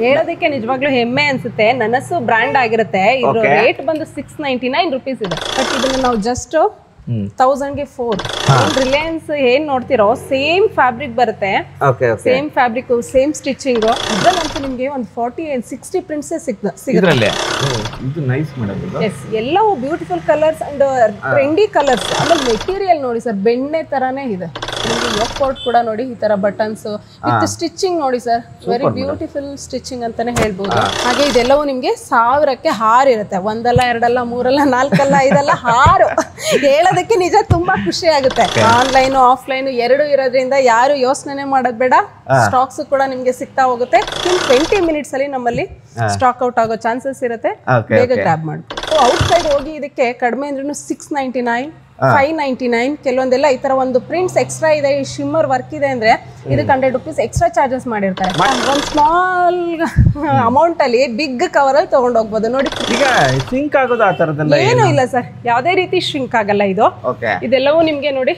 ಹೇಳೋದಕ್ಕೆ ನಿಜವಾಗ್ಲೂ ಹೆಮ್ಮೆ ಅನ್ಸುತ್ತೆ. ನನಸು ಬ್ರ್ಯಾಂಡ್ ಆಗಿರುತ್ತೆ. ಇದ್ರ ರೇಟ್ ಬಂದು 699 ರೂಪೀಸ್ ಇದೆ. ಬಟ್ ಇದನ್ನ ನಾವು ಜಸ್ಟ್ 1000ಗೆ 4 ರಿಲಯನ್ಸ್ ಏನ್ ನೋಡ್ತಿರೋ ಸೇಮ್ ಫ್ಯಾಬ್ರಿಕ್ ಬರುತ್ತೆ. Same fabric same stitching. ಇದ್ರಲ್ಲಂತೂ ನಿಮ್ಗೆ ಒಂದು 40-60 ಪ್ರಿಂಟ್ಸ್ ಸಿಗುತ್ತೆ. ಎಲ್ಲವೂ beautiful colours and trendy colours. ಆಮೇಲೆ ಮೆಟೀರಿಯಲ್ ನೋಡಿ ಸರ್, ಬೆಣ್ಣೆ ತರಾನೇ ಇದೆ. ನಿಮಗೆ ಯೋಕ್ ಪೋರ್ಟ್ ಕೂಡ ನೋಡಿ, ಈ ತರ ಬಟನ್ಸ್ ವಿತ್ ಸ್ಟಿಚಿಂಗ್ ನೋಡಿ ಸರ್, ವೆರಿ ಬ್ಯೂಟಿಫುಲ್ ಸ್ಟಿಚಿಂಗ್ ಅಂತಾನೆ ಹೇಳ್ಬೋದು. ಹಾಗೆ ಇದೆಲ್ಲವೂ ನಿಮ್ಗೆ 1000ಕ್ಕೆ 6 ಇರುತ್ತೆ. 1 ಅಲ್ಲ 2 ಅಲ್ಲ 3 ಅಲ್ಲ 4 ಅಲ್ಲ 5 ಅಲ್ಲ 6. ಹೇಳೋದಕ್ಕೆ ನಿಜ ತುಂಬಾ ಖುಷಿ ಆಗುತ್ತೆ. ಆನ್ಲೈನ್ ಆಫ್ಲೈನ್ ಎರಡು ಇರೋದ್ರಿಂದ ಯಾರು ಯೋಚನೆ ಮಾಡೋದ್ ಬೇಡ. ಸ್ಟಾಕ್ಸ್ ಕೂಡ ನಿಮ್ಗೆ ಸಿಗ್ತಾ ಹೋಗುತ್ತೆ. ಇನ್ 20 ಮಿನಿಟ್ಸ್ ಅಲ್ಲಿ ನಮ್ಮಲ್ಲಿ ಸ್ಟಾಕ್ ಔಟ್ ಆಗೋ ಚಾನ್ಸಸ್ ಇರುತ್ತೆ. ಬೇಗ ಗ್ರಾಬ್ ಮಾಡ್ಬೋದು. ಔಟ್ ಸೈಡ್ ಹೋಗಿ ಇದಕ್ಕೆ ಕಡಿಮೆ ಅಂದ್ರೂ 699, 599. ಕೆಲವೊಂದೆಲ್ಲ ಈ ತರ ಒಂದು ಪ್ರಿಂಟ್ಸ್ ಎಕ್ಸ್ಟ್ರಾ ಇದೆ, ಈ ಶಿಮ್ಮರ್ ವರ್ಕ್ ಇದೆ ಅಂದ್ರೆ ಇದಕ್ಕೆ 100 ರೂಪೀಸ್ ಎಕ್ಸ್ಟ್ರಾ ಚಾರ್ಜಸ್ ಮಾಡಿರ್ತಾರೆ. ಒಂದು ಸ್ಮಾಲ್ ಅಮೌಂಟ್ ಅಲ್ಲಿ ಬಿಗ್ ಕವರ್ ಅಲ್ಲಿ ತಗೊಂಡ್ ಹೋಗ್ಬೋದು. ನೋಡಿ, ಈಗ ಶಿಂಕ್ ಆಗೋದು ಆ ತರದೆಲ್ಲ ಏನು ಇಲ್ಲ ಸರ್, ಯಾವುದೇ ರೀತಿ ಶಿಂಕ್ ಆಗಲ್ಲ ಇದು. ಇದೆಲ್ಲವೂ ನಿಮ್ಗೆ ನೋಡಿ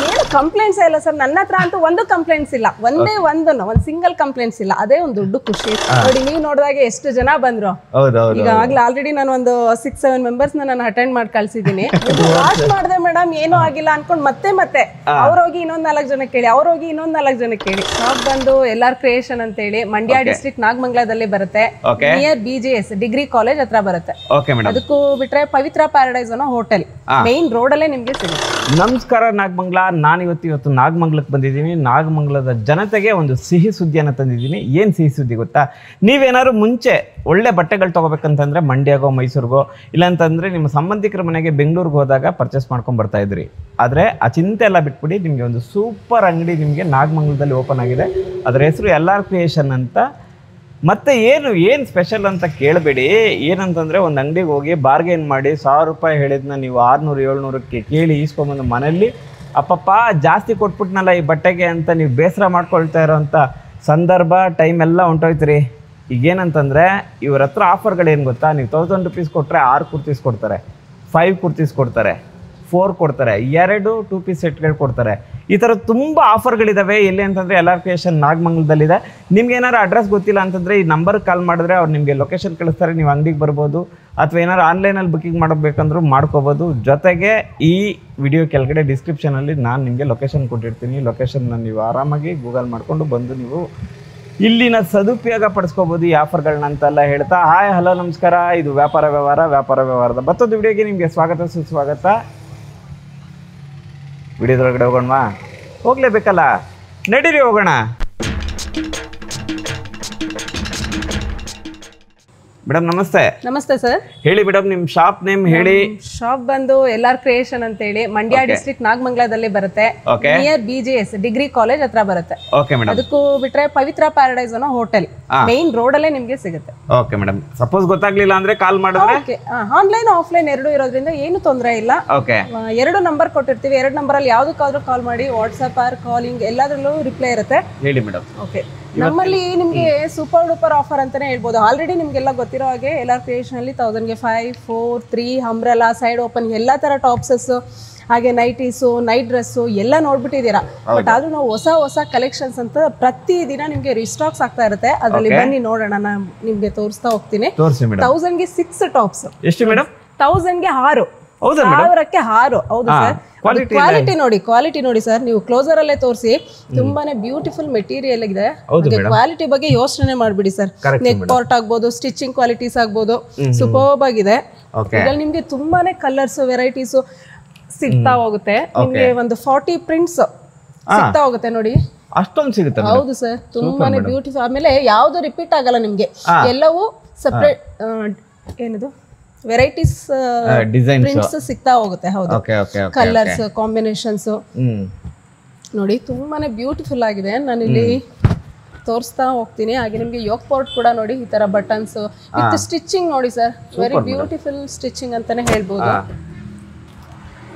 ಏನು ಕಂಪ್ಲೇಂಟ್ಸ್ ಇಲ್ಲ ಸರ್. ನನ್ನ ಹತ್ರ ಅಂತೂ ಒಂದು ಕಂಪ್ಲೇಂಟ್ಸ್ ಇಲ್ಲ, ಒಂದು ಸಿಂಗಲ್ ಕಂಪ್ಲೇಂಟ್ಸ್ ಇಲ್ಲ. ಅದೇ ಒಂದು ದೊಡ್ಡ ಖುಷಿ. ನೋಡಿ, ನೀವು ನೋಡಿದಾಗ ಎಷ್ಟು ಜನ ಬಂದ್ರು. ಈಗಾಗ್ಲೇ ಆಲ್ರೆಡಿ ನಾನು ಒಂದು 6-7 ಮೆಂಬರ್ಸ್ ನಾನು ಅಟೆಂಡ್ ಮಾಡಿ ಕಳ್ಸಿದ್ದೀನಿ. ವಾಶ್ ಮಾಡಿದೆ ಮೇಡಮ್, ಏನೂ ಆಗಿಲ್ಲ ಅನ್ಕೊಂಡ್ ಮತ್ತೆ ಅವ್ರೋಗಿ ಇನ್ನೊಂದ್ 4 ಜನ ಕೇಳಿ, ಅವ್ರೋಗಿ ಇನ್ನೊಂದ್ 4 ಜನ ಕೇಳಿ. ಶಾಪ್ ಬಂದು LR ಕ್ರಿಯೇಷನ್ ಅಂತ ಹೇಳಿ ಮಂಡ್ಯ ಡಿಸ್ಟ್ರಿಕ್ಟ್ ನಾಗಮಂಗಲದಲ್ಲಿ ಬರುತ್ತೆ. ನಿಯರ್ BGS ಡಿಗ್ರಿ ಕಾಲೇಜ್ ಹತ್ರ ಬರುತ್ತೆ. ಅದಕ್ಕೂ ಬಿಟ್ರೆ ಪವಿತ್ರ ಪ್ಯಾರಡೈಸ್ ಅನ್ನೋ ಹೋಟೆಲ್ ಮೇನ್ ರೋಡ್ ಅಲ್ಲೇ ನಿಮ್ಗೆ ಸಿಗುತ್ತೆ. ನಮಸ್ಕಾರ ನಾಗಮಂಗಲ. ಇವತ್ತು ನಾಗಮಂಗಲಕ್ಕೆ ಬಂದಿದ್ದೀನಿ. ನಾಗಮಂಗಲದ ಜನತೆಗೆ ಒಂದು ಸಿಹಿ ಸುದ್ದಿಯನ್ನು ತಂದಿದ್ದೀನಿ. ಏನು ಸಿಹಿ ಸುದ್ದಿ ಗೊತ್ತಾ? ನೀವೇನಾದ್ರು ಮುಂಚೆ ಒಳ್ಳೆ ಬಟ್ಟೆಗಳು ತೊಗೋಬೇಕಂತಂದರೆ ಮಂಡ್ಯಗೋ ಮೈಸೂರಿಗೋ ಇಲ್ಲಾಂತಂದರೆ ನಿಮ್ಮ ಸಂಬಂಧಿಕರ ಮನೆಗೆ ಬೆಂಗಳೂರಿಗೆ ಹೋದಾಗ ಪರ್ಚೇಸ್ ಮಾಡ್ಕೊಂಡು ಬರ್ತಾ ಇದ್ರಿ. ಆದರೆ ಆ ಚಿಂತೆ ಎಲ್ಲ ಬಿಟ್ಬಿಡಿ, ನಿಮಗೆ ಒಂದು ಸೂಪರ್ ಅಂಗಡಿ ನಿಮಗೆ ನಾಗಮಂಗಲದಲ್ಲಿ ಓಪನ್ ಆಗಿದೆ. ಅದರ ಹೆಸರು LR ಕ್ರಿಯೇಷನ್ ಅಂತ. ಮತ್ತು ಏನು ಸ್ಪೆಷಲ್ ಅಂತ ಕೇಳಬೇಡಿ. ಏನಂತಂದರೆ ಒಂದು ಅಂಗಡಿಗೆ ಹೋಗಿ ಬಾರ್ಗೇನ್ ಮಾಡಿ 1000 ರೂಪಾಯಿ ಹೇಳಿದ್ನ ನೀವು 600-700ಕ್ಕೆ ಕೇಳಿ ಈಸ್ಕೊಂಬಂದು ಮನೆಯಲ್ಲಿ ಅಪ್ಪಪ್ಪ ಜಾಸ್ತಿ ಕೊಟ್ಬಿಟ್ನಲ್ಲ ಈ ಬಟ್ಟೆಗೆ ಅಂತ ನೀವು ಬೇಸರ ಮಾಡ್ಕೊಳ್ತಾ ಇರೋಂಥ ಸಂದರ್ಭ ಟೈಮ್ ಎಲ್ಲ ಹೊಂಟೋಯ್ತೀರಿ. ಈಗೇನಂತಂದರೆ ಇವ್ರ ಹತ್ರ ಆಫರ್ಗಳೇನು ಗೊತ್ತಾ? ನೀವು 1000 ರೂಪೀಸ್ ಕೊಟ್ಟರೆ 6 ಕುರ್ತೀಸ್ ಕೊಡ್ತಾರೆ, 5 ಕುರ್ತೀಸ್ ಕೊಡ್ತಾರೆ, 4 ಕೊಡ್ತಾರೆ, 2 2 ಪೀಸ್ ಸೆಟ್ಗಳು ಕೊಡ್ತಾರೆ. ಈ ಥರ ತುಂಬ ಆಫರ್ಗಳಿದ್ದಾವೆ. ಎಲ್ಲಿ ಅಂತಂದರೆ LR ಕ್ರಿಯೇಷನ್ ನಾಗಮಂಗಲದಲ್ಲಿದೆ. ನಿಮ್ಗೆ ಏನಾರು ಅಡ್ರೆಸ್ ಗೊತ್ತಿಲ್ಲ ಅಂತಂದರೆ ಈ ನಂಬರ್ಗೆ ಕಾಲ್ ಮಾಡಿದ್ರೆ ಅವ್ರು ನಿಮಗೆ ಲೊಕೇಶನ್ ಕಳಿಸ್ತಾರೆ. ನೀವು ಅಂಗಡಿಗೆ ಬರ್ಬೋದು, ಅಥವಾ ಏನಾರು ಆನ್ಲೈನಲ್ಲಿ ಬುಕ್ಕಿಂಗ್ ಮಾಡಬೇಕಂದ್ರೂ ಮಾಡ್ಕೋಬೋದು. ಜೊತೆಗೆ ಈ ವಿಡಿಯೋ ಕೆಳಗಡೆ ಡಿಸ್ಕ್ರಿಪ್ಷನಲ್ಲಿ ನಾನು ನಿಮಗೆ ಲೊಕೇಶನ್ ಕೊಟ್ಟಿರ್ತೀನಿ. ಲೊಕೇಶನ್ನ ನೀವು ಆರಾಮಾಗಿ ಗೂಗಲ್ ಮಾಡಿಕೊಂಡು ಬಂದು ನೀವು ಇಲ್ಲಿನ ಸದುಪಯೋಗ ಪಡಿಸ್ಕೋಬೋದು ಈ ಆಫರ್ಗಳನ್ನ ಅಂತೆಲ್ಲ ಹೇಳ್ತಾ, ಹಾಯ್ ಹಲೋ ನಮಸ್ಕಾರ. ಇದು ವ್ಯಾಪಾರ ವ್ಯವಹಾರದ ಮತ್ತೊಂದು ವಿಡಿಯೋಗೆ ನಿಮಗೆ ಸ್ವಾಗತ ಸುಸ್ವಾಗತ. ವಿಡಿಯೋದೊಳಗಡೆ ಹೋಗೋಣವಾ? ಹೋಗ್ಲೇಬೇಕಲ್ಲ, ನಡೀರಿ ಹೋಗೋಣ. ಮೇಡಮ್ ನಮಸ್ತೆ. ನಮಸ್ತೆ ಸರ್. ಹೇಳಿ ಮೇಡಮ್, ನಿಮ್ಮ ಶಾಪ್ ನೇಮ್ ಹೇಳಿ. ಶಾಪ್ ಬಂದು LR ಕ್ರಿಯೇಷನ್ ಅಂತ ಹೇಳಿ ಮಂಡ್ಯ ಡಿಸ್ಟ್ರಿಕ್ಟ್ ನಾಗಮಂಗಲದಲ್ಲಿ ಬರುತ್ತೆ. ನಿಯರ್ BGS ಡಿಗ್ರಿ ಕಾಲೇಜ್ ಹತ್ರ ಬರುತ್ತೆ. ಅದಕ್ಕೂ ಬಿಟ್ರೆ ಪವಿತ್ರ ಪ್ಯಾರಡೈಸ್ ಅನ್ನೋ ಹೋಟೆಲ್ ಮೇನ್ ರೋಡ್ ಅಲ್ಲೇ ನಿಮ್ಗೆ ಸಿಗುತ್ತೆ. Okay madam. ಸಪೋಸ್ ಗೊತ್ತಾಗ್ಲಿಲ್ಲ ಅಂದ್ರೆ ಕಾಲ್ ಮಾಡಿದ್ರೆ ಆನ್ಲೈನ್ ಆಫ್ಲೈನ್ ಎರಡು ಇರೋದ್ರಿಂದ ಏನು ತೊಂದರೆ ಇಲ್ಲ. 2 ನಂಬರ್ ಕೊಟ್ಟಿರ್ತೀವಿ. 2 ನಂಬರ್ ಅಲ್ಲಿ ಯಾವ್ದಕ್ಕಾದ್ರೂ ಕಾಲ್ ಮಾಡಿ, ವಾಟ್ಸ್ಆಪ್ ಆರ್ ಕಾಲಿಂಗ್ ಎಲ್ಲದ್ರಲ್ಲೂ ರಿಪ್ಲೈ ಇರುತ್ತೆ. ಹೇಳಿ ಮೇಡಮ್. ಓಕೆ, ನಮ್ಮಲ್ಲಿ ನಿಮ್ಗೆ ಸೂಪರ್ ಡೂಪರ್ ಆಫರ್ ಅಂತಾನೆ ಹೇಳ್ಬೋದು. ಆಲ್ರೆಡಿ ನಿಮ್ಗೆಲ್ಲ ಗೊತ್ತಿರೋ ಹಾಗೆ LR ಕ್ರಿಯೇಷನ್ ಅಲ್ಲಿ 1000ಗೆ 5, 4, 3 ಅಂಬ್ರೆಲಾ, ಸೈಡ್ ಓಪನ್ ಎಲ್ಲಾ ತರ ಟಾಪ್ಸಸ್, ಹಾಗೆ ನೈಟೀಸು, ನೈಟ್ ಡ್ರೆಸ್ಸು ಎಲ್ಲ ನೋಡ್ಬಿಟ್ಟಿದ್ದೀರಾ. ಬಟ್ ಆದ್ರೂ ನಾವು ಹೊಸ ಕಲೆಕ್ಷನ್ಸ್ ಅಂತ ಪ್ರತಿ ದಿನ ನಿಮ್ಗೆ ರಿಸ್ಟಾಕ್ಸ್ ಆಗ್ತಾ ಇರುತ್ತೆ. ಅದ್ರಲ್ಲಿ ಬನ್ನಿ ನೋಡೋಣ, ನಾನು ನಿಮ್ಗೆ ತೋರಿಸ್ತಾ ಹೋಗ್ತೀನಿ. 1000ಗೆ 6 ಟಾಪ್ಸ್. ಎಷ್ಟು ಮೇಡಮ್? 1000ಗೆ 6. 1000ಕ್ಕೆ 6. ಹೌದು ಸರ್. ಕ್ವಾಲಿಟಿ ನೋಡಿ ಸರ್, ನೀವು ಕ್ಲೋಸರ್ ಅಲ್ಲೇ ತೋರಿಸಿ. ತುಂಬಾನೇ ಬ್ಯೂಟಿಫುಲ್ ಮೆಟೀರಿಯಲ್ ಇದೆ. ಕ್ವಾಲಿಟಿ ಬಗ್ಗೆ ಯೋಚನೆ ಮಾಡ್ಬಿಡಿ ಸರ್. ನೆಕ್ ಪಾರ್ಟ್ ಆಗ್ಬೋದು, ಸ್ಟಿಚಿಂಗ್ ಕ್ವಾಲಿಟೀಸ್ ಆಗ್ಬೋದು, ಸೂಪರ್ಬ್ ಆಗಿದೆ. ಇದ್ರಲ್ಲಿ ನಿಮ್ಗೆ ತುಂಬಾನೇ ಕಲರ್ಸ್ ವೆರೈಟೀಸ್ ಸಿಗ್ತಾ ಹೋಗುತ್ತೆ. ನಿಮ್ಗೆ ಒಂದು 40 ಪ್ರಿಂಟ್ಸ್ ಸಿಗ್ತಾ ಹೋಗುತ್ತೆ ನೋಡಿ. ಅಷ್ಟೊಂದು ಸಿಗುತ್ತೆ? ಹೌದು ಸರ್, ತುಂಬಾನೇ ಬ್ಯೂಟಿಫುಲ್. ಆಮೇಲೆ ಯಾವ್ದು ರಿಪೀಟ್ ಆಗಲ್ಲ ನಿಮ್ಗೆ, ಎಲ್ಲವೂ ಸಪ್ರೇಟ್ ಏನಿದು ವೆರೈಟೀಸ್ ಪ್ರಿಂಟ್ಸ್ ಸಿಗ್ತಾ ಹೋಗುತ್ತೆ. ಹೌದು, ಕಲರ್ಸ್ ಕಾಂಬಿನೇಷನ್ಸ್ ನೋಡಿ ತುಂಬಾನೇ ಬ್ಯೂಟಿಫುಲ್ ಆಗಿದೆ. ನಾನು ಇಲ್ಲಿ ತೋರಿಸ್ತಾ ಹೋಗ್ತೀನಿ. ಹಾಗೆ ನಿಮ್ಗೆ ಯೋಕ್ ಪೋರ್ಟ್ ಕೂಡ ನೋಡಿ, ಈ ತರ ಬಟನ್ಸ್ ವಿತ್ ಸ್ಟಿಚಿಂಗ್ ನೋಡಿ ಸರ್, ವೆರಿ ಬ್ಯೂಟಿಫುಲ್ ಸ್ಟಿಚಿಂಗ್ ಅಂತಾನೆ ಹೇಳ್ಬೋದು.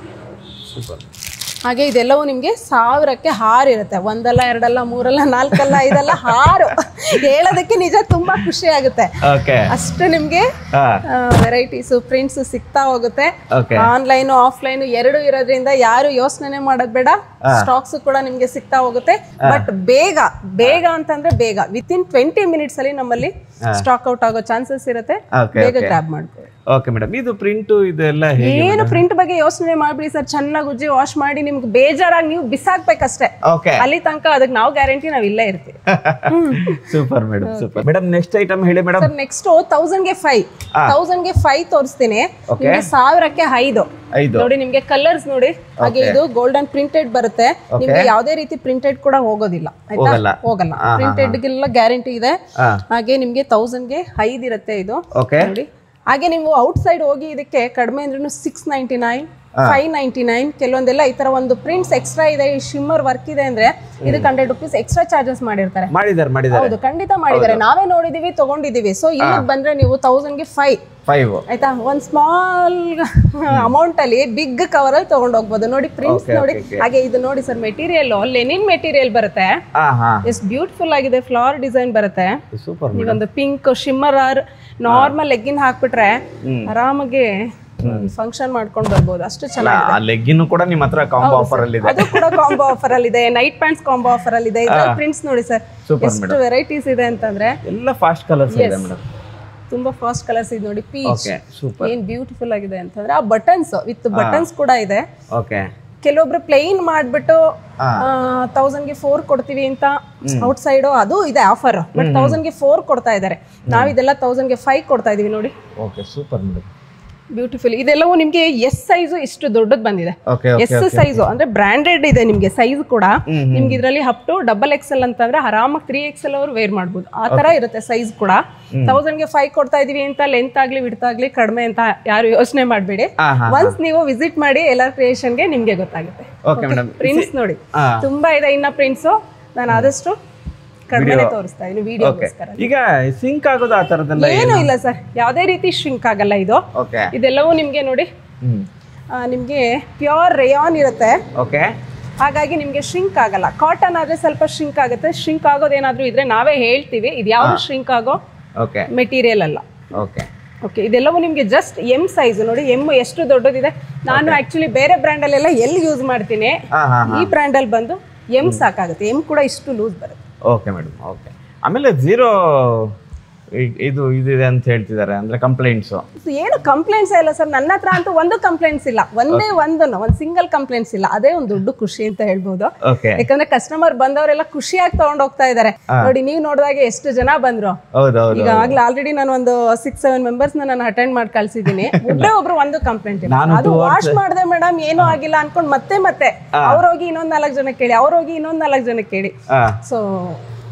ಹಾಗೆ ಇದೆಲ್ಲವೂ ನಿಮ್ಗೆ 1000ಕ್ಕೆ 6 ಇರುತ್ತೆ. 1 ಅಲ್ಲ 2 ಅಲ್ಲ 3 ಅಲ್ಲ 4 ಅಲ್ಲ 5 ಅಲ್ಲ 6. ಹೇಳೋದಕ್ಕೆ ನಿಜ ತುಂಬಾ ಖುಷಿ ಆಗುತ್ತೆ. ಅಷ್ಟು ನಿಮ್ಗೆ ವೆರೈಟೀಸ್ ಪ್ರಿಂಟ್ಸ್ ಸಿಗ್ತಾ ಹೋಗುತ್ತೆ. ಆನ್ಲೈನ್ ಆಫ್ಲೈನ್ ಎರಡು ಇರೋದ್ರಿಂದ ಯಾರು ಯೋಚನೆ ಮಾಡೋದ್ ಬೇಡ. ಸ್ಟಾಕ್ಸ್ ಕೂಡ ನಿಮ್ಗೆ ಸಿಗ್ತಾ ಹೋಗುತ್ತೆ. ಬಟ್ ಬೇಗ ಅಂತಂದ್ರೆ ಬೇಗ ವಿತಿನ್ 20 ಮಿನಿಟ್ಸ್ ಅಲ್ಲಿ ನಮ್ಮಲ್ಲಿ ಸ್ಟಾಕ್ ಔಟ್ ಆಗೋ ಚಾನ್ಸಸ್ ಇರುತ್ತೆ. ಬೇಗ ಗ್ರಾಬ್ ಮಾಡ್ಕೊಳ್ಳಿ. ಓಕೆ ಮೇಡಮ್, ಇದು ಪ್ರಿಂಟ್ ಇದೆಲ್ಲ ಏನು ಪ್ರಿಂಟ್ ಬಗ್ಗೆ ಯೋಚನೆ ಮಾಡ್ಬಿಡಿ ಸರ್. ಚೆನ್ನಾಗಿ ಉಜ್ಜಿ ವಾಶ್ ಮಾಡಿ ನಿಮ್ಗೆ ಬೇಜಾರಾಗಿ ನೀವು ಬಿಸಾಕ್ಬೇಕಷ್ಟೇ. ಅಲ್ಲಿ ತನಕ ಅದಕ್ಕೆ ನಾವು ಗ್ಯಾರಂಟಿ ನಾವ್ ಇಲ್ಲೇ ಇರ್ತೀವಿ. Super madam, super madam. Next item ಹೇಳಿ ಮೇಡಮ್. ಸರ್ ನೆಕ್ಸ್ಟ್ 1000ಗೆ 5 ತೋರಿಸ್ತೀನಿ. ನಿಮ್ಗೆ 1000ಕ್ಕೆ 5 ನೋಡಿ. ನಿಮ್ಗೆ ಕಲರ್ಸ್ ನೋಡಿ, ಹಾಗೆ ಇದು ಗೋಲ್ಡನ್ ಪ್ರಿಂಟೆಡ್ ಬರುತ್ತೆ. ನಿಮ್ಗೆ ಯಾವುದೇ ರೀತಿ ಪ್ರಿಂಟೆಡ್ ಕೂಡ ಹೋಗೋದಿಲ್ಲ, ಆಯ್ತಾ? ಹೋಗಲ್ಲ. ಪ್ರಿಂಟೆಡ್ ಗೆಲ್ಲ ಗ್ಯಾರಂಟಿ ಇದೆ. ಹಾಗೆ ನಿಮ್ಗೆ 1000ಗೆ 5 ಇರುತ್ತೆ ಇದು ನೋಡಿ. ಹಾಗೆ ನೀವು ಔಟ್ ಸೈಡ್ ಹೋಗಿ ಇದಕ್ಕೆ ಕಡಿಮೆ ಅಂದ್ರೂ 699, 599 ಕೆಲವೊಂದೆಲ್ಲ ಈ ತರ ಒಂದು ಪ್ರಿಂಟ್ಸ್ ಎಕ್ಸ್ಟ್ರಾ ಇದೆ, ಶಿಮ್ಮರ್ ವರ್ಕ್ ಇದೆ ಅಂದ್ರೆ ಇದಕ್ಕೆ 100 ರೂಪೀಸ್ ಎಕ್ಸ್ಟ್ರಾ ಚಾರ್ಜಸ್ ಮಾಡಿರ್ತಾರೆ. ಹೌದು, ಖಂಡಿತ ಮಾಡಿದ್ದಾರೆ. ನಾವೇ ನೋಡಿದೀವಿ, ತಗೊಂಡಿದೀವಿ. ಸೊ ಇಲ್ಲಿ ಬಂದ್ರೆ ನೀವು 1000ಗೆ 5 ಆಯ್ತಾ? ಒಂದ್ ಸ್ಮಾಲ್ ಅಮೌಂಟ್ ಅಲ್ಲಿ ಬಿಗ್ ಕವರ್ ಅಲ್ಲಿ ತಗೊಂಡ್ ಹೋಗ್ಬೋದು. ನೋಡಿ ಪ್ರಿಂಟ್ಸ್ ನೋಡಿ. ಹಾಗೆ ಇದು ನೋಡಿ ಸರ್, ಮೆಟೀರಿಯಲ್ ಲೆನಿನ್ ಮೆಟೀರಿಯಲ್ ಬರುತ್ತೆ. ಎಷ್ಟು ಬ್ಯೂಟಿಫುಲ್ ಆಗಿದೆ. ಫ್ಲವರ್ ಡಿಸೈನ್ ಬರುತ್ತೆ. ನೀವೊಂದು pink shimmer or normal legging ಹಾಕ್ಬಿಟ್ರೆ ಆರಾಮಾಗಿ ಫಂಕ್ಷನ್ ಮಾಡ್ಕೊಂಡು ಬರ್ಬೋದು. ಅಷ್ಟು ಚೆನ್ನಾಗಿದೆ. ಲೆಗ್ಗಿನ್ ಕೂಡ ನಿಮ್ಮ ಹತ್ರ ಕಾಂಬೋ ಆಫರ್ ಅಲ್ಲಿ ಇದೆ. ಅದು ಕೂಡ ಕಾಂಬೋ ಆಫರ್ ಅಲ್ಲಿ ಇದೆ. ನೈಟ್ ಪ್ಯಾಂಟ್ಸ್ ಕಾಂಬೋ ಆಫರ್ ಅಲ್ಲಿ ಇದೆ. ಇದರ ಪ್ರಿಂಟ್ಸ್ ನೋಡಿ ಸರ್, ಎಷ್ಟು ವೆರೈಟೀಸ್ ಇದೆ ಅಂತಂದ್ರೆ. ಎಲ್ಲ ಫಾಸ್ಟ್ ಕಲರ್ಸ್ ಇದೆ ಮೇಡಮ್. ತುಂಬಾ ಫಾಸ್ಟ್ ಕಲರ್ಸ್ ಇದೆ ನೋಡಿ. ಪೀಚ್ ಏನ್ ಬ್ಯೂಟಿಫುಲ್ ಆಗಿದೆ ಅಂತಂದ್ರೆ, ಆ ಬಟನ್ಸ್ ವಿತ್ ಬಟನ್ಸ್ ಕೂಡ ಇದೆ. ಕೆಲವೊಬ್ರು ಪ್ಲೈನ್ ಮಾಡ್ಬಿಟ್ಟು 1000ಗೆ 4 ಕೊಡ್ತೀವಿ ಅಂತ ಔಟ್ ಸೈಡ್ ಅದು ಇದೆ ಆಫರ್. ಬಟ್ 1000ಗೆ 4 ಕೊಡ್ತಾ ಇದಾರೆ. ನಾವಿದೆಲ್ಲ 1000ಗೆ 5 ಕೊಡ್ತಾ ಇದೀವಿ ನೋಡಿ. Super madam, beautiful. ಇದೆಲ್ಲವೂ ನಿಮ್ಗೆ ಎಸ್ ಸೈಜ್ ಇಷ್ಟು ದೊಡ್ಡದು ಬಂದಿದೆ. ಎಸ್ ಸೈಜ್ ಅಂದ್ರೆ ಬ್ರಾಂಡೆಡ್ ಇದೆ ನಿಮ್ಗೆ ಸೈಜ್ ಕೂಡ. ನಿಮ್ಗೆ ಇದರಲ್ಲಿ ಅಪ್ ಟು XXL ಅಂತಂದ್ರೆ ಆರಾಮಾಗಿ 3XL ಅವರು ವೇರ್ ಮಾಡ್ಬೋದು. ಆ ತರ ಇರುತ್ತೆ ಸೈಜ್ ಕೂಡ. 1000ಗೆ 5 ಕೊಡ್ತಾ ಇದೀವಿ ಅಂತ ಲೆಂತ್ ಆಗ್ಲಿ ವಿಡ್ತ್ ಆಗ್ಲಿ ಕಡಿಮೆ ಅಂತ ಯಾರು ಯೋಚನೆ ಮಾಡಬೇಡಿ. ಒನ್ಸ್ ನೀವು ವಿಸಿಟ್ ಮಾಡಿ ಎಲ್ಲಾರ್ ಕ್ರಿಯೇಷನ್ಗೆ ನಿಮ್ಗೆ ಗೊತ್ತಾಗುತ್ತೆ. ಪ್ರಿಂಟ್ಸ್ ನೋಡಿ ತುಂಬಾ ಇದೆ. ಇನ್ನ ಪ್ರಿಂಟ್ಸ್ ನಾನು ಆದಷ್ಟು ಕಡಿಮೆ ತೋರಿಸ್ತಾ ಇದೀನಿ ವಿಡಿಯೋಗೋಸ್ಕರ. ಈಗ ಸಿಂಕ್ ಆಗೋದು ಆ ತರದೆಲ್ಲ ಏನೂ ಇಲ್ಲ ಸರ್, ಯಾವುದೇ ರೀತಿ ಶ್ರಿಂಕ್ ಆಗಲ್ಲ ಇದು. ಇದೆಲ್ಲವೂ ನಿಮ್ಗೆ ನೋಡಿ ನಿಮ್ಗೆ ಪ್ಯೂರ್ ರೇಯಾನ್ ಇರುತ್ತೆ. ಹಾಗಾಗಿ ನಿಮ್ಗೆ ಶ್ರಿಂಕ್ ಆಗಲ್ಲ. ಕಾಟನ್ ಆದ್ರೆ ಸ್ವಲ್ಪ ಶ್ರಿಂಕ್ ಆಗುತ್ತೆ. ಶ್ರಿಂಕ್ ಆಗೋದೇನಾದ್ರೂ ಇದ್ರೆ ನಾವೇ ಹೇಳ್ತೀವಿ. ಇದು ಯಾವ್ದು ಶ್ರಿಂಕ್ ಆಗೋ ಮೆಟೀರಿಯಲ್ ಅಲ್ಲ. ಇದೆಲ್ಲವೂ ನಿಮ್ಗೆ ಜಸ್ಟ್ ಎಂ ಸೈಜ್ ನೋಡಿ. ಎಂ ಎಷ್ಟು ದೊಡ್ಡದಿದೆ. ನಾನು ಆಕ್ಚುಲಿ ಬೇರೆ ಬ್ರ್ಯಾಂಡ್ ಅಲ್ಲೆಲ್ಲ ಎಲ್ಲಿ ಯೂಸ್ ಮಾಡ್ತೀನಿ, ಈ ಬ್ರ್ಯಾಂಡ್ ಅಲ್ಲಿ ಬಂದು ಎಂ ಸಾಕಾಗುತ್ತೆ. ಎಂ ಕೂಡ ಇಷ್ಟು ಲೂಸ್ ಬರುತ್ತೆ. Okay madam, okay. ಆಮೇಲೆ 0 ಇದು ಇದೆ ಅಂತ ಹೇಳ್ತಿದ್ದಾರೆ, ಅಂದ್ರೆ ಕಂಪ್ಲೇಂಟ್ಸ್ ಏನು ಕಂಪ್ಲೇಂಟ್ಸ್ ಇಲ್ಲ ಸರ್. ನನ್ನ ಹತ್ರ ಅಂತೂ ಒಂದು ಕಂಪ್ಲೇಂಟ್ಸ್ ಇಲ್ಲ. ಒಂದು ಸಿಂಗಲ್ ಕಂಪ್ಲೇಂಟ್ಸ್ ಇಲ್ಲ. ಅದೇ ಒಂದು ದೊಡ್ಡ ಖುಷಿ ಅಂತ ಹೇಳ್ಬೋದು. ಯಾಕಂದ್ರೆ ಕಸ್ಟಮರ್ ಬಂದವರೆಲ್ಲ ಖುಷಿಯಾಗಿ ತಗೊಂಡ್ ಹೋಗ್ತಾ ಇದಾರೆ. ನೋಡಿ, ನೀವು ನೋಡಿದಾಗ ಎಷ್ಟು ಜನ ಬಂದ್ರು. ಈಗ ಆಗ್ಲೇ ಆಲ್ರೆಡಿ ನಾನು ಒಂದು 6-7 ಮೆಂಬರ್ಸ್ ನಾನು ಅಟೆಂಡ್ ಮಾಡಿ ಕಳ್ಸಿದೀನಿ. ಒಬ್ರು ಒಂದು ಕಂಪ್ಲೇಂಟ್ ಇಲ್ಲ. ಅದು ವಾಶ್ ಮಾಡಿದೆ ಮೇಡಮ್, ಏನೂ ಆಗಿಲ್ಲ ಅನ್ಕೊಂಡ್ ಮತ್ತೆ ಅವ್ರೋಗಿ ಇನ್ನೊಂದ್ 4 ಜನ ಕೇಳಿ, ಅವ್ರೋಗಿ ಇನ್ನೊಂದ್ 4 ಜನ ಕೇಳಿ. ಸೊ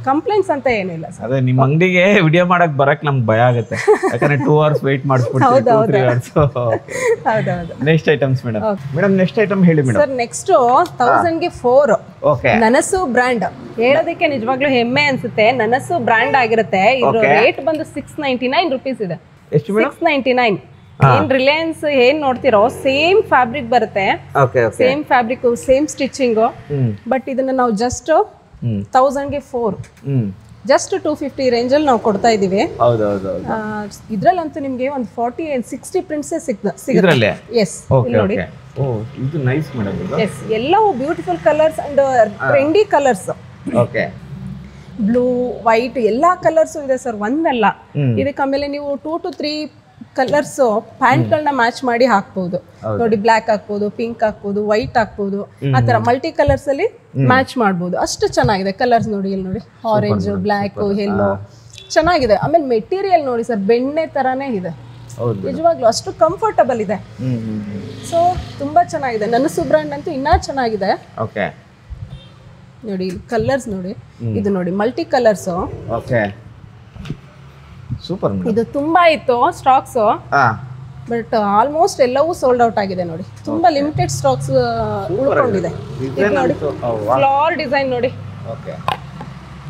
ಕಂಪ್ಲೇಂಟ್ಸ್ ಅಂತ ಏನಿಲ್ಲ ಸರ್. ಅದೇ ನಿಮ್ಮ ಅಂಗಡಿಗೆ ವಿಡಿಯೋ ಮಾಡಕ್ ಬರಕ್ ನಮ್ಗೆ ಭಯ ಆಗುತ್ತೆ. ಯಾಕಂದ್ರೆ 2 hours ವೇಟ್ ಮಾಡಿಸ್ಬಿಡ್ತೀವಿ. 2-3 hours. ಹೌದೌದು. Next items madam. Madam next item ಹೇಳಿ ಮೇಡಮ್. ಸರ್ ನೆಕ್ಸ್ಟ್ 1000ಗೆ 4 ನನಸು ಬ್ರ್ಯಾಂಡ್. ಹೇಳೋದಕ್ಕೆ ನಿಜವಾಗ್ಲೂ ಹೆಮ್ಮೆ ಅನ್ಸುತ್ತೆ. ನನಸು ಬ್ರ್ಯಾಂಡ್ ಆಗಿರುತ್ತೆ. ಇದ್ರ ರೇಟ್ ಬಂದು 699 ರೂಪೀಸ್ ಇದೆ. ಎಷ್ಟು ಮೇಡಮ್? 699. ಏನ್ ರಿಲಯನ್ಸ್ ಏನ್ ನೋಡ್ತಿರೋ ಸೇಮ್ ಫ್ಯಾಬ್ರಿಕ್ ಬರುತ್ತೆ. Same fabric, same stitching. But ಇದನ್ನ ನಾವು ಜಸ್ಟ್ 1000ಗೆ 4 ಜಸ್ಟ್ 250 ರೇಂಜ್ ಅಲ್ಲಿ ನಾವು ಕೊಡ್ತಾ ಇದೀವಿ. ಇದ್ರಲ್ಲಂತೂ ನಿಮ್ಗೆ ಒಂದು 40-60 ಪ್ರಿಂಟ್ಸ್ ಸಿಗುತ್ತೆ. ಎಸ್, ನೋಡಿ ಇದು ನೈಸ್ ಮೇಡಮ್. ಎಸ್, ಎಲ್ಲವೂ beautiful colours and trendy colours. Blue, white ಎಲ್ಲಾ ಕಲರ್ಸ್ ಇದೆ ಸರ್, ಒಂದಲ್ಲ. ಇದಕ್ಕೆ ಆಮೇಲೆ ನೀವು 2 to 3 ಕಲರ್ಸ್ ಪ್ಯಾಂಟ್ಗಳನ್ನ ಮ್ಯಾಚ್ ಮಾಡಿ ಹಾಕ್ಬಹುದು ನೋಡಿ. ಬ್ಲಾಕ್ ಹಾಕ್ಬೋದು, ಪಿಂಕ್ ಹಾಕ್ಬೋದು, ವೈಟ್ ಹಾಕ್ಬೋದು. ಆತರ ಮಲ್ಟಿ ಕಲರ್ಸ್ ಅಲ್ಲಿ ಮ್ಯಾಚ್ ಮಾಡ್ಬೋದು. ಅಷ್ಟು ಚೆನ್ನಾಗಿದೆ ಕಲರ್ಸ್ ನೋಡಿ. ಇಲ್ಲಿ ನೋಡಿ, ಆರೆಂಜ್, ಬ್ಲಾಕ್, ಯೆಲ್ಲೋ ಚೆನ್ನಾಗಿದೆ. ಆಮೇಲೆ ಮೆಟೀರಿಯಲ್ ನೋಡಿ ಸರ್, ಬೆಣ್ಣೆ ತರಾನೇ ಇದೆ. ನಿಜವಾಗ್ಲೂ ಅಷ್ಟು ಕಂಫರ್ಟಬಲ್ ಇದೆ. ಸೊ ತುಂಬಾ ಚೆನ್ನಾಗಿದೆ. ನನಸು ಬ್ರ್ಯಾಂಡ್ ಅಂತೂ ಇನ್ನೂ ಚೆನ್ನಾಗಿದೆ ನೋಡಿ. ಕಲರ್ಸ್ ನೋಡಿ, ಇದು ನೋಡಿ ಮಲ್ಟಿ ಕಲರ್ಸ್. ಸೂಪರ್. ಇದು ತುಂಬಾ ಇತ್ತು ಸ್ಟಾಕ್ಸ್, ಬಟ್ ಆಲ್ಮೋಸ್ಟ್ ಎಲ್ಲವೂ ಸೋಲ್ಡ್ ಔಟ್ ಆಗಿದೆ ನೋಡಿ. ತುಂಬಾ ಲಿಮಿಟೆಡ್ ಸ್ಟಾಕ್ಸ್ ಉಳ್ಕೊಂಡಿದೆ. ನೋಡಿ ಫ್ಲವರ್ ಡಿಸೈನ್ ನೋಡಿ,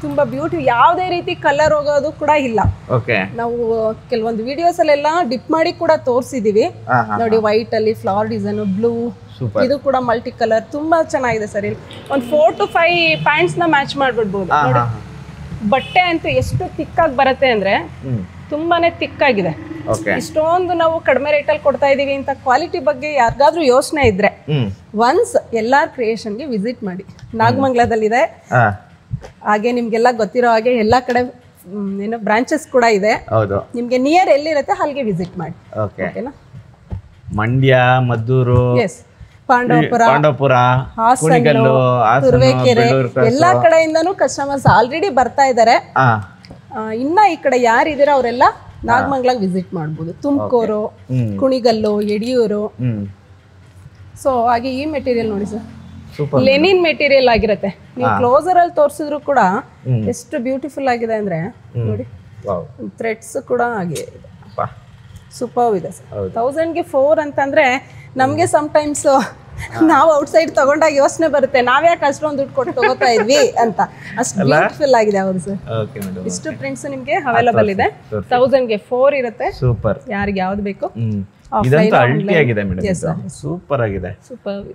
ತುಂಬಾ ಬ್ಯೂಟಿ. ಯಾವುದೇ ರೀತಿ ಕಲರ್ ಹೋಗೋದು ಕೂಡ ಇಲ್ಲ. ನಾವು ಕೆಲವೊಂದು ವಿಡಿಯೋಸ್ ಅಲ್ಲೆಲ್ಲ ಡಿಪ್ ಮಾಡಿ ಕೂಡ ತೋರಿಸಿದೀವಿ ನೋಡಿ. ವೈಟ್ ಅಲ್ಲಿ ಫ್ಲವರ್ ಡಿಸೈನ್, ಬ್ಲೂ, ಇದು ಕೂಡ ಮಲ್ಟಿ ಕಲರ್ ತುಂಬಾ ಚೆನ್ನಾಗಿದೆ ಸರ್. ಇಲ್ಲಿ ಒಂದು 4 to 5 ಪ್ಯಾಂಟ್ಸ್ ನ ಮ್ಯಾಚ್ ಮಾಡ್ಬಿಡ್ಬೋದು ನೋಡಿ. ಬಟ್ಟೆ ಅಂತೂ ಎಷ್ಟು ತಿಕ್ಕಾಗಿ ಬರುತ್ತೆ ಅಂದ್ರೆ ತುಂಬಾನೇ ತಿಕ್ಕಾಗಿದೆ. ಓಕೆ ಇಷ್ಟೊಂದು ನಾವು ಕಡಿಮೆ ರೇಟಲ್ಲಿ ಕೊಡ್ತಾ ಇದೀವಿ ಅಂತ ಕ್ವಾಲಿಟಿ ಬಗ್ಗೆ ಯಾರಿಗಾದ್ರೂ ಯೋಚನೆ ಇದ್ರೆ ಒನ್ಸ್ ಎಲ್ಲಾರ್ ಕ್ರಿಯೇಷನ್ಗೆ ವಿಸಿಟ್ ಮಾಡಿ. ನಾಗಮಂಗಲದಲ್ಲಿದೆ, ಹಾಗೆ ನಿಮ್ಗೆಲ್ಲ ಗೊತ್ತಿರೋ ಹಾಗೆ ಎಲ್ಲಾ ಕಡೆ ಏನೋ ಬ್ರಾಂಚಸ್ ಕೂಡ ಇದೆ. ಹೌದು, ನಿಮ್ಗೆ ನಿಯರ್ ಎಲ್ಲಿರುತ್ತೆ ಅಲ್ಲಿಗೆ ವಿಸಿಟ್ ಮಾಡಿ. ಓಕೆನಾ? ಮಂಡ್ಯ, ಮದ್ದೂರು, ಎಸ್, ಪಾಂಡವಪುರ, ಕುಣಿಗಲ್ಲು, ತುರುವೇಕೆರೆ ಎಲ್ಲಾ ಕಡೆಯಿಂದನೂ ಕಸ್ಟಮರ್ಸ್ ಆಲ್ರೆಡಿ ಬರ್ತಾ ಇದ್ದಾರೆ. ಇನ್ನ ಈ ಕಡೆ ಯಾರಿದ್ದೀರಾ ಅವರೆಲ್ಲ ನಾಗಮಂಗಲಕ್ಕೆ ವಿಸಿಟ್ ಮಾಡ್ಬೋದು. ತುಮಕೂರು, ಕುಣಿಗಲ್ಲು, ಯಡಿಯೂರು. ಸೊ ಹಾಗೆ ಈ ಮೆಟೀರಿಯಲ್ ನೋಡಿ ಸರ್, ಲೆನಿನ್ ಮೆಟೀರಿಯಲ್ ಆಗಿರುತ್ತೆ. ನೀವು ಕ್ಲೋಸರ್ ಅಲ್ಲಿ ತೋರಿಸಿದ್ರು ಕೂಡ ಎಷ್ಟು ಬ್ಯೂಟಿಫುಲ್ ಆಗಿದೆ ಅಂದ್ರೆ ನೋಡಿ, ಥ್ರೆಡ್ಸ್ ಕೂಡ ಹಾಗೆ ಇದೆ, ಸೂಪರ್ ಇದೆ ಸರ್. 1000ಗೆ 4 ಅಂತಂದ್ರೆ ನಮ್ಗೆ ಸಮ್ಟೈಮ್ಸ್ ನಾವು ಔಟ್ಸೈಡ್ ತಗೊಂಡಾಗ ಯೋಚನೆ ಬರುತ್ತೆ, ನಾವ್ಯಾಕೆ ಅಷ್ಟೊಂದು ದುಡ್ಡು ಕೊಟ್ಟು ತಗೋತಾ ಇದ್ವಿ ಅಂತ. ಅಷ್ಟು ಬ್ಯೂಟಿಫುಲ್ ಆಗಿದೆ. ಹೌದು ಸರ್, ಇಷ್ಟು ಪ್ರಿಂಟ್ಸ್ ನಿಮ್ಗೆ ಅವೈಲಬಲ್ ಇದೆ. 1000ಗೆ 4 ಇರುತ್ತೆ. ಸೂಪರ್. ಯಾರಿಗೆ ಯಾವ್ದು ಬೇಕು. ಇದಂತೂ ಅಲ್ಟಿ ಆಗಿದೆ ಮೇಡಮ್, ಸೂಪರ್ ಆಗಿದೆ.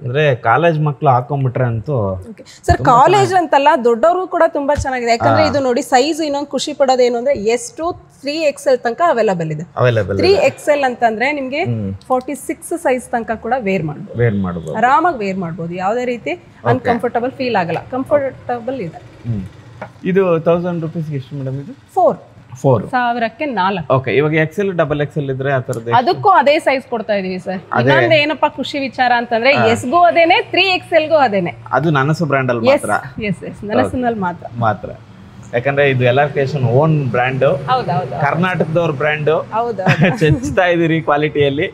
ಅಂದ್ರೆ ಕಾಲೇಜ್ ಮಕ್ಳು ಹಾಕೊಂಡ್ಬಿಟ್ರೆ ಅಂತೂ ಸರ್, ಕಾಲೇಜ್ ಅಂತಲ್ಲ ದೊಡ್ಡವರು ಕೂಡ ತುಂಬಾ ಚೆನ್ನಾಗಿದೆ. ಯಾಕಂದ್ರೆ ಇದು ನೋಡಿ ಸೈಜ್ ಇನ್ನೊಂದು ಖುಷಿ ಪಡೋದೇನು ಅಂದ್ರೆ ಎಷ್ಟು 3XL ತನಕ ಅವೈಲಬಲ್ ಇದೆ. 3XL ಅಂತಂದ್ರೆ ನಿಮ್ಗೆ 46 ಸೈಜ್ ತನಕ ಕೂಡ ವೇರ್ ಮಾಡ್ಬೋದು, ಆರಾಮಾಗಿ ವೇರ್ ಮಾಡ್ಬೋದು. ಯಾವುದೇ ರೀತಿ ಅನ್ಕಂಫರ್ಟಬಲ್ ಫೀಲ್ ಆಗಲ್ಲ, ಕಂಫರ್ಟಬಲ್ ಇದೆ. ಇದು 1000 ರೂಪೀಸ್ಗೆ ಎಷ್ಟು ಮೇಡಮ್? ಇದು 4 1000ಕ್ಕೆ 4. ಓಕೆ, ಇವಾಗ XL ಡಬಲ್ XL ಇದ್ರೆ ಆ ತರದ್ದು ಅದಕ್ಕೂ ಅದೇ ಸೈಜ್ ಕೊಡ್ತಾ ಇದೀವಿ ಸರ್. ಇನ್ನೊಂದು ಏನಪ್ಪಾ ಖುಷಿ ವಿಚಾರ ಅಂತಂದ್ರೆ ಎಸ್ಗೂ ಅದೇನೆ, 3XLಗೂ ಅದೇನೆ. ಅದು ನನಸು ಬ್ರ್ಯಾಂಡ್ ಅಲ್ಲಿ ಮಾತ್ರ. ಎಸ್, ನನಸಿನಲ್ಲಿ ಮಾತ್ರ. ಯಾಕಂದ್ರೆ ಇದು ಎಲ್ಲಾರ್ ಕ್ರಿಯೇಷನ್ ಓನ್ ಬ್ರ್ಯಾಂಡ್, ಕರ್ನಾಟಕದವ್ರ ಬ್ರ್ಯಾಂಡ್. ಚೆಚ್ತಾ ಇದೀರಿ ಕ್ವಾಲಿಟಿಯಲ್ಲಿ.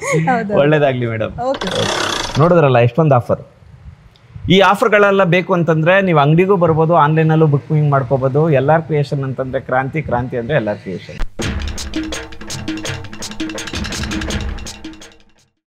ಒಳ್ಳೇದಾಗ್ಲಿ ಮೇಡಮ್. ನೋಡಿದ್ರಲ್ಲ ಎಷ್ಟೊಂದು ಆಫರ್. ಈ ಆಫರ್ಗಳೆಲ್ಲ ಬೇಕು ಅಂತಂದ್ರೆ ನೀವು ಅಂಗಡಿಗೂ ಬರ್ಬೋದು, ಆನ್ಲೈನಲ್ಲೂ ಬುಕ್ಕಿಂಗ್ ಮಾಡ್ಕೋಬಹುದು. ಎಲ್ಲಾರ್ ಕ್ರಿಯೇಷನ್ ಅಂತಂದ್ರೆ ಕ್ರಾಂತಿ ಅಂದ್ರೆ ಎಲ್ಲಾರ್ ಕ್ರಿಯೇಷನ್.